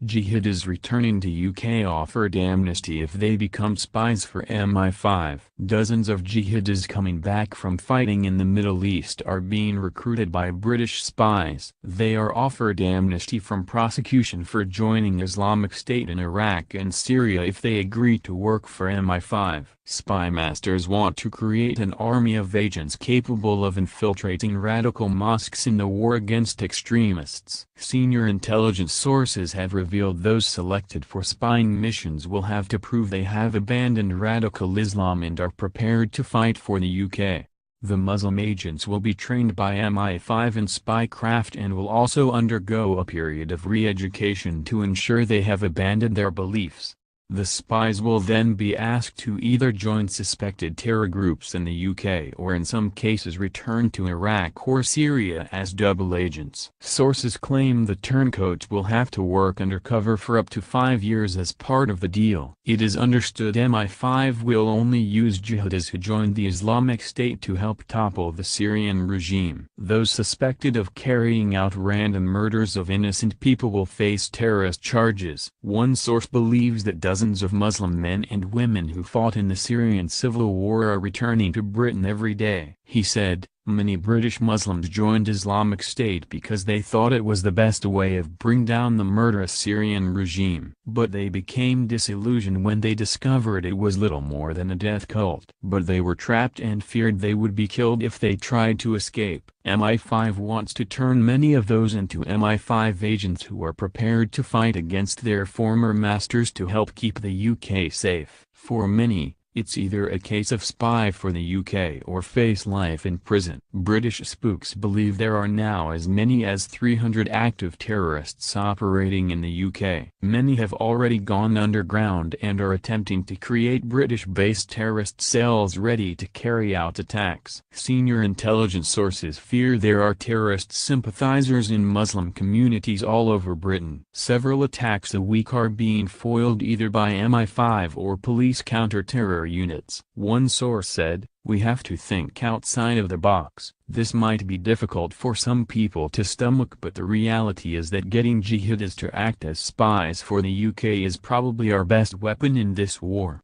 Jihadis returning to UK offered amnesty if they become spies for MI5. Dozens of jihadis coming back from fighting in the Middle East are being recruited by British spies. They are offered amnesty from prosecution for joining Islamic State in Iraq and Syria if they agree to work for MI5. Spy masters want to create an army of agents capable of infiltrating radical mosques in the war against extremists. Senior intelligence sources have revealed those selected for spying missions will have to prove they have abandoned radical Islam and are prepared to fight for the UK. The Muslim agents will be trained by MI5 in spycraft and will also undergo a period of re-education to ensure they have abandoned their beliefs. The spies will then be asked to either join suspected terror groups in the UK or in some cases return to Iraq or Syria as double agents. Sources claim the turncoats will have to work undercover for up to 5 years as part of the deal. It is understood MI5 will only use jihadis who joined the Islamic State to help topple the Syrian regime. Those suspected of carrying out random murders of innocent people will face terrorist charges. One source believes that dozens of Muslim men and women who fought in the Syrian civil war are returning to Britain every day. He said, "Many British Muslims joined Islamic State because they thought it was the best way of bring down the murderous Syrian regime. But they became disillusioned when they discovered it was little more than a death cult. But they were trapped and feared they would be killed if they tried to escape." MI5 wants to turn many of those into MI5 agents who are prepared to fight against their former masters to help keep the UK safe. For many, it's either a case of spy for the UK or face life in prison. British spooks believe there are now as many as 300 active terrorists operating in the UK. Many have already gone underground and are attempting to create British-based terrorist cells ready to carry out attacks. Senior intelligence sources fear there are terrorist sympathizers in Muslim communities all over Britain. Several attacks a week are being foiled either by MI5 or police counter-terror units. One source said, "We have to think outside of the box. This might be difficult for some people to stomach, but the reality is that getting jihadis to act as spies for the UK is probably our best weapon in this war."